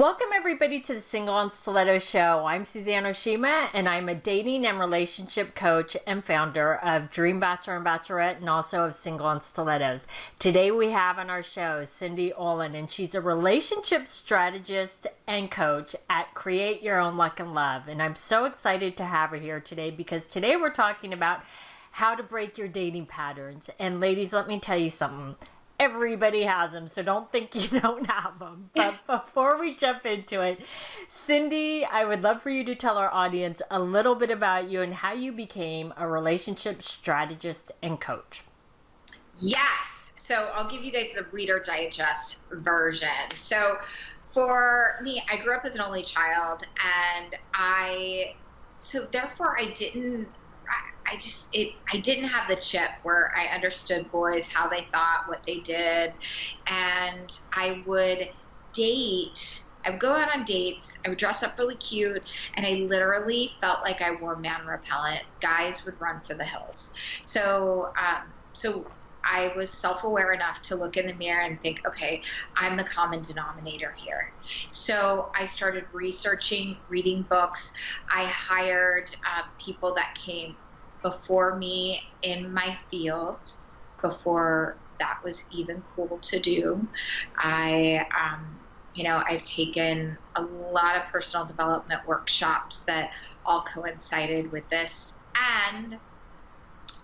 Welcome everybody to the Single and Stiletto Show. I'm Suzanne Oshima and I'm a dating and relationship coach and founder of Dream Bachelor and Bachelorette and also of Single and Stilettos. Today we have on our show Cindy Olin, and she's a relationship strategist and coach at Create Your Own Luck and Love. And I'm so excited to have her here today because today we're talking about how to break your dating patterns. And ladies, let me tell you something. Everybody has them, so don't think you don't have them. But before we jump into it, Cindy, I would love for you to tell our audience a little bit about you and how you became a relationship strategist and coach. Yes. So I'll give you guys the Reader Digest version. So for me, I grew up as an only child, and therefore I didn't have the chip where I understood boys, how they thought, what they did. And I would go out on dates, I would dress up really cute, and I literally felt like I wore man repellent. Guys would run for the hills. So I was self-aware enough to look in the mirror and think, okay, I'm the common denominator here. So I started researching, reading books. I hired people that came before me in my field, before that was even cool to do. I've taken a lot of personal development workshops that all coincided with this, and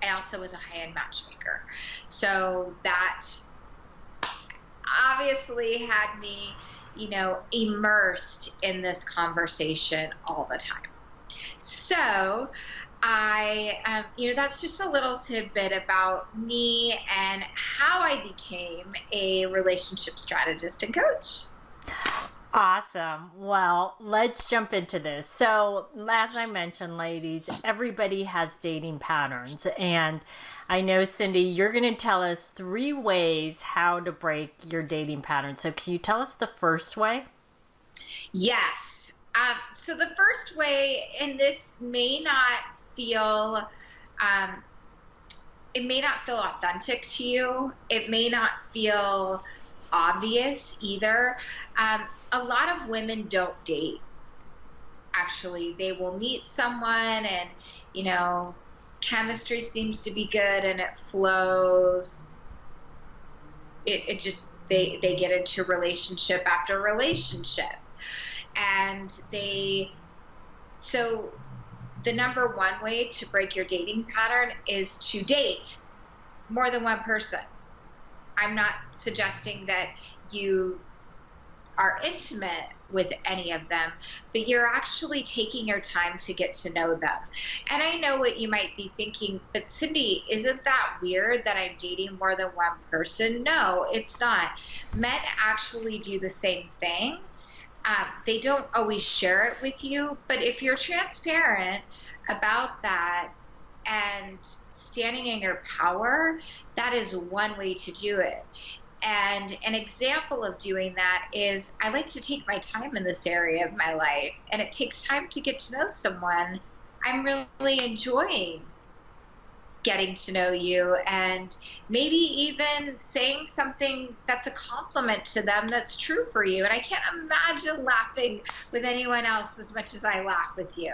I also was a high-end matchmaker. So that obviously had me, immersed in this conversation all the time. So that's just a little tidbit about me and how I became a relationship strategist and coach. Awesome. Well, let's jump into this. So, as I mentioned, ladies, everybody has dating patterns. And I know, Cindy, you're going to tell us 3 ways how to break your dating pattern. So, can you tell us the first way? Yes. So the first way, and this may not feel authentic to you. It may not feel obvious either. A lot of women don't date. Actually, they will meet someone and, chemistry seems to be good and it flows. It just, they get into relationship after relationship. And so the number one way to break your dating pattern is to date more than one person. I'm not suggesting that you are intimate with any of them, but you're actually taking your time to get to know them. And I know what you might be thinking, but Cindy, isn't that weird that I'm dating more than one person? No, it's not. Men actually do the same thing. They don't always share it with you, but if you're transparent about that and standing in your power, that is one way to do it. And an example of doing that is I like to take my time in this area of my life, and it takes time to get to know someone. I'm really enjoying getting to know you and maybe even saying something that's a compliment to them that's true for you. And I can't imagine laughing with anyone else as much as I laugh with you.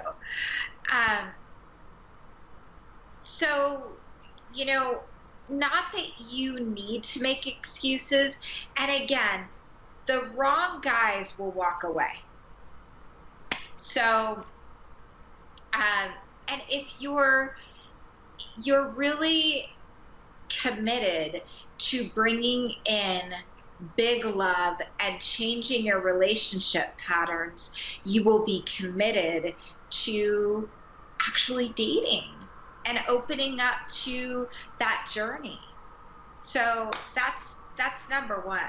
Not that you need to make excuses. And again, the wrong guys will walk away. So, and if you're really committed to bringing in big love and changing your relationship patterns, you will be committed to actually dating and opening up to that journey. So that's number one.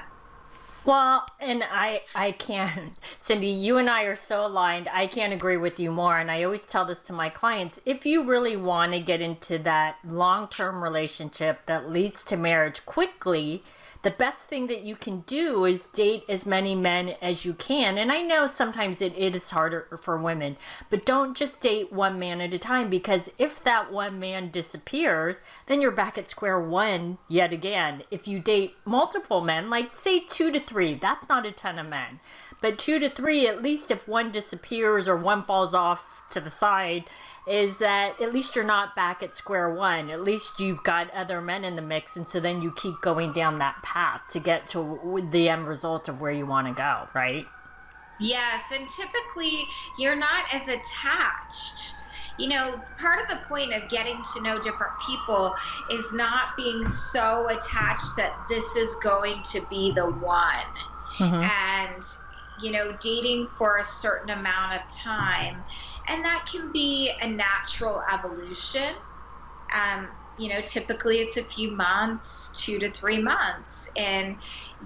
Well, and I can't, Cindy, you and I are so aligned. I can't agree with you more. And I always tell this to my clients. If you really want to get into that long-term relationship that leads to marriage quickly, the best thing that you can do is date as many men as you can. And I know sometimes it is harder for women, but don't just date one man at a time, because if that one man disappears, then you're back at square one yet again. If you date multiple men, like say 2 to 3, that's not a ton of men. But 2 to 3, at least if one disappears or one falls off to the side, is that at least you're not back at square one. At least you've got other men in the mix, and so then you keep going down that path to get to the end result of where you want to go, right? Yes, and typically you're not as attached. Part of the point of getting to know different people is not being so attached that this is going to be the one. And, dating for a certain amount of time. And that can be a natural evolution. Typically it's a few months, 2 to 3 months. And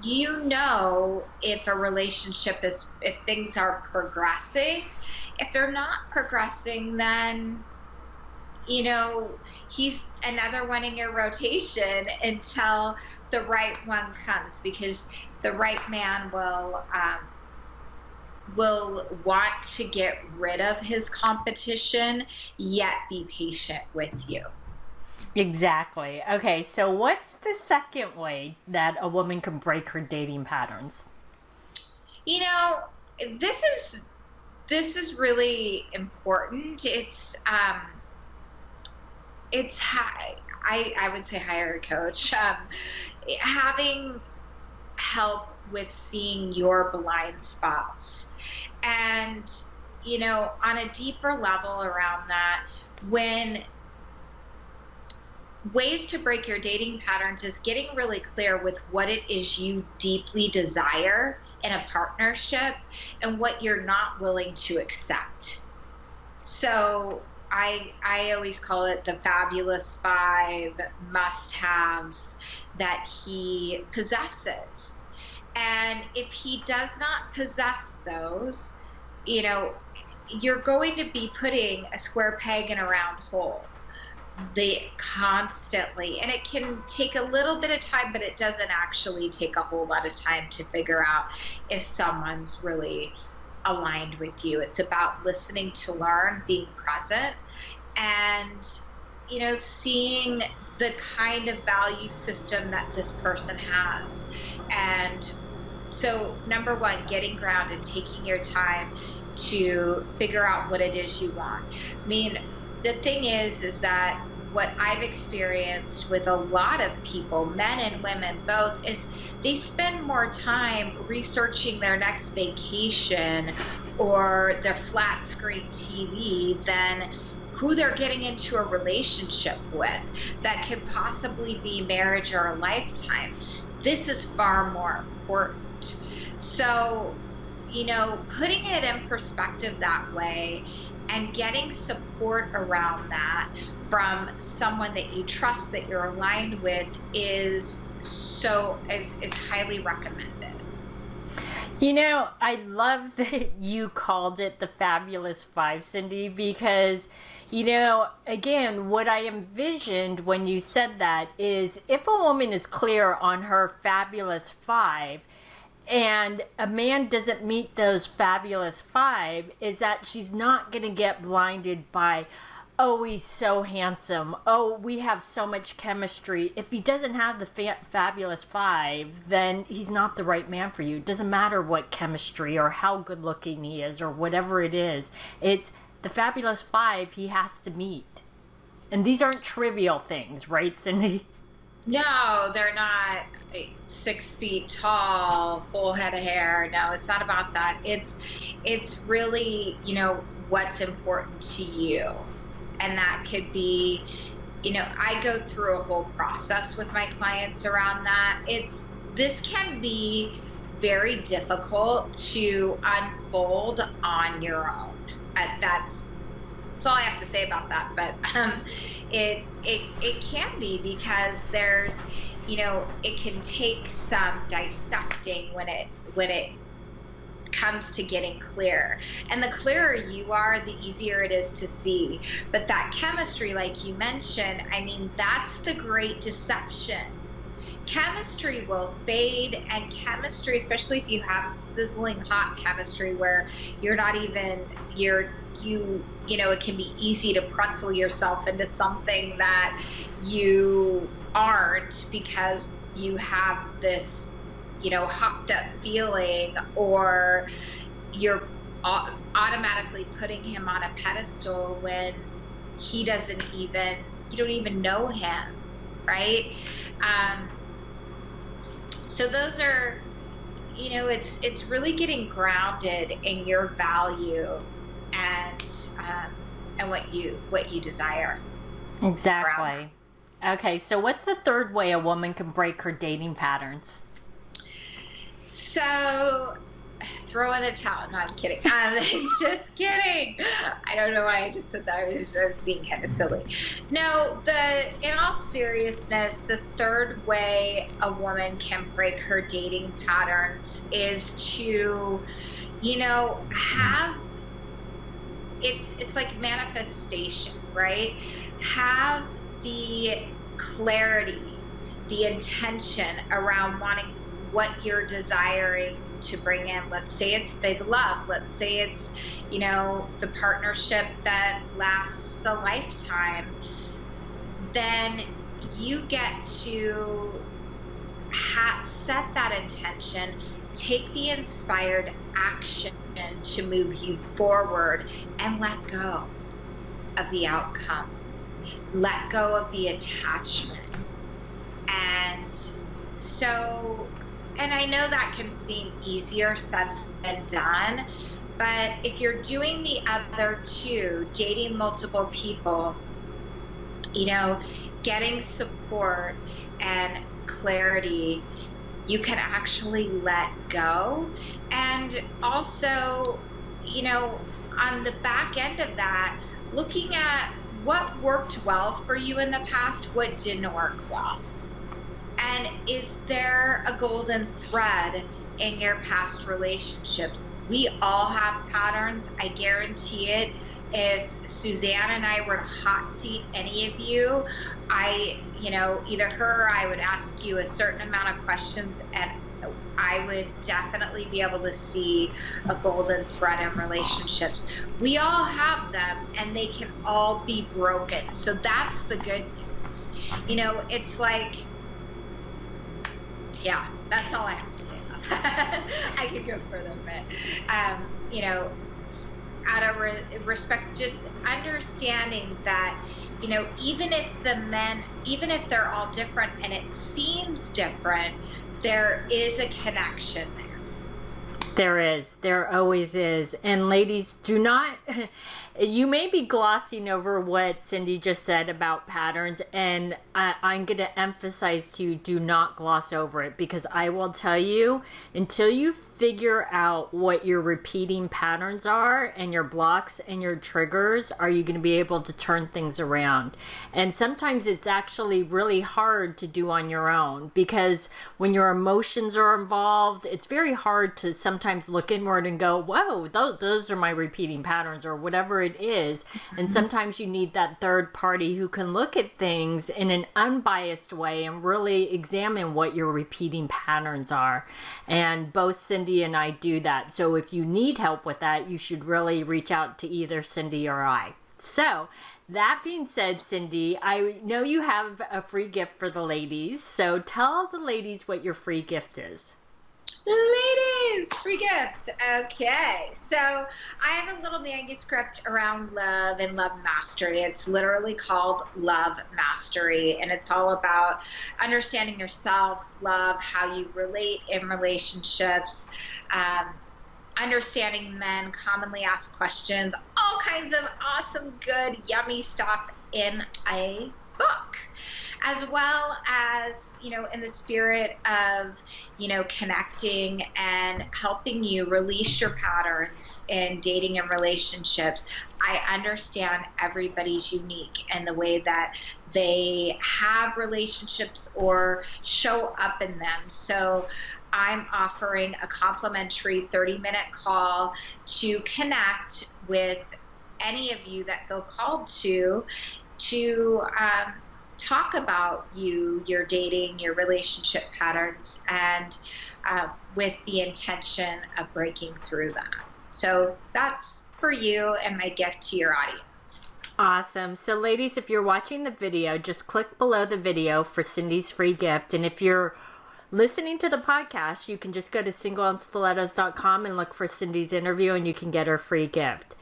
if a relationship if things are progressing. If they're not progressing, then, he's another one in your rotation until the right one comes, because the right man will want to get rid of his competition, yet be patient with you. Exactly. Okay, so what's the second way that a woman can break her dating patterns? This is really important. I would say hire a coach. Having help with seeing your blind spots, and on a deeper level around that, when ways to break your dating patterns is getting really clear with what it is you deeply desire in a partnership and what you're not willing to accept. So I always call it the fabulous 5 must-haves that he possesses. And if he does not possess those, you're going to be putting a square peg in a round hole. Constantly, and it can take a little bit of time, but it doesn't actually take a whole lot of time to figure out if someone's really aligned with you. It's about listening to learn, being present, and seeing the kind of value system that this person has. And so, number one, getting grounded, taking your time to figure out what it is you want. The thing is that what I've experienced with a lot of people, men and women both, is they spend more time researching their next vacation or their flat screen TV than who they're getting into a relationship with that could possibly be marriage or a lifetime. This is far more important. So, putting it in perspective that way and getting support around that from someone that you trust, that you're aligned with, is highly recommended. I love that you called it the fabulous 5, Cindy, because, again, what I envisioned when you said that is if a woman is clear on her fabulous 5, and a man doesn't meet those fabulous 5, is that she's not going to get blinded by, oh, he's so handsome, oh, we have so much chemistry. If he doesn't have the fabulous 5, then he's not the right man for you. It doesn't matter what chemistry or how good looking he is or whatever it is. It's the fabulous 5 he has to meet. And these aren't trivial things, right, Cindy? No, they're not 6 feet tall, full head of hair. No, it's not about that. It's really, what's important to you. And that could be, I go through a whole process with my clients around that. This can be very difficult to unfold on your own. That's all I have to say about that. But it can be, because there's, it can take some dissecting when it comes to getting clear. And the clearer you are, the easier it is to see. But that chemistry, like you mentioned, that's the great deception. Chemistry will fade, and chemistry, especially if you have sizzling hot chemistry where you're not even, it can be easy to pretzel yourself into something that you aren't, because you have this hopped up feeling, or you're automatically putting him on a pedestal when you don't even know him, right? So those are, it's really getting grounded in your value and what you desire. Exactly. Okay, so what's the third way a woman can break her dating patterns? So, throw in a towel. No, I'm kidding. Just kidding. I don't know why I just said that. I was being kind of silly. No, in all seriousness, the third way a woman can break her dating patterns is to, have, it's like manifestation, right? Have the clarity, the intention around wanting what you're desiring to bring in. Let's say it's big love. Let's say it's, the partnership that lasts a lifetime. Then you get to set that intention, take the inspired action to move you forward, and let go of the outcome. Let go of the attachment. And so, and I know that can seem easier said than done, but if you're doing the other two, dating multiple people, getting support and clarity, you can actually let go. And also, on the back end of that, looking at what worked well for you in the past, what didn't work well. And is there a golden thread in your past relationships? We all have patterns. I guarantee it. If Suzanne and I were to hot seat any of you, either her or I would ask you a certain amount of questions, and I would definitely be able to see a golden thread in relationships. We all have them, and they can all be broken. So that's the good news. It's like, yeah, that's all I have to say about that. I could go further, but, out of respect, just understanding that, even if they're all different and it seems different, there is a connection there. There is. There always is. And ladies, do not, you may be glossing over what Cindy just said about patterns, and I'm going to emphasize to you, do not gloss over it, because I will tell you, until you figure out what your repeating patterns are and your blocks and your triggers, are you going to be able to turn things around. And sometimes it's actually really hard to do on your own, because when your emotions are involved, it's very hard to sometimes look inward and go, whoa, those are my repeating patterns, or whatever it is. And sometimes you need that third party who can look at things in an unbiased way and really examine what your repeating patterns are. And both Cindy and I do that. So if you need help with that, you should really reach out to either Cindy or I. So that being said, Cindy, I know you have a free gift for the ladies. So tell the ladies what your free gift is. Ladies, free gift. Okay, so I have a little manuscript around love and love mastery. It's literally called Love Mastery, and it's all about understanding yourself, love, how you relate in relationships, understanding men commonly asked questions, all kinds of awesome, good, yummy stuff in a book. As well as, in the spirit of, connecting and helping you release your patterns in dating and relationships. I understand everybody's unique and the way that they have relationships or show up in them. So I'm offering a complimentary 30-minute call to connect with any of you that feel called to talk about your dating, your relationship patterns, and with the intention of breaking through that. So that's for you and my gift to your audience. Awesome. So ladies, if you're watching the video, just click below the video for Cindy's free gift. And if you're listening to the podcast, you can just go to singleonstilettos.com and look for Cindy's interview, and you can get her free gift.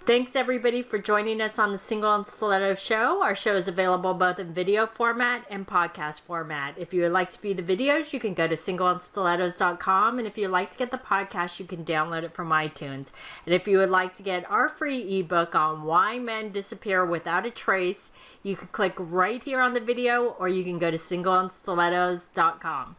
Thanks everybody for joining us on the Single on Stilettos show. Our show is available both in video format and podcast format. If you would like to view the videos, you can go to singleonstilettos.com, and if you'd like to get the podcast, you can download it from iTunes. And if you would like to get our free ebook on why men disappear without a trace, you can click right here on the video, or you can go to singleonstilettos.com.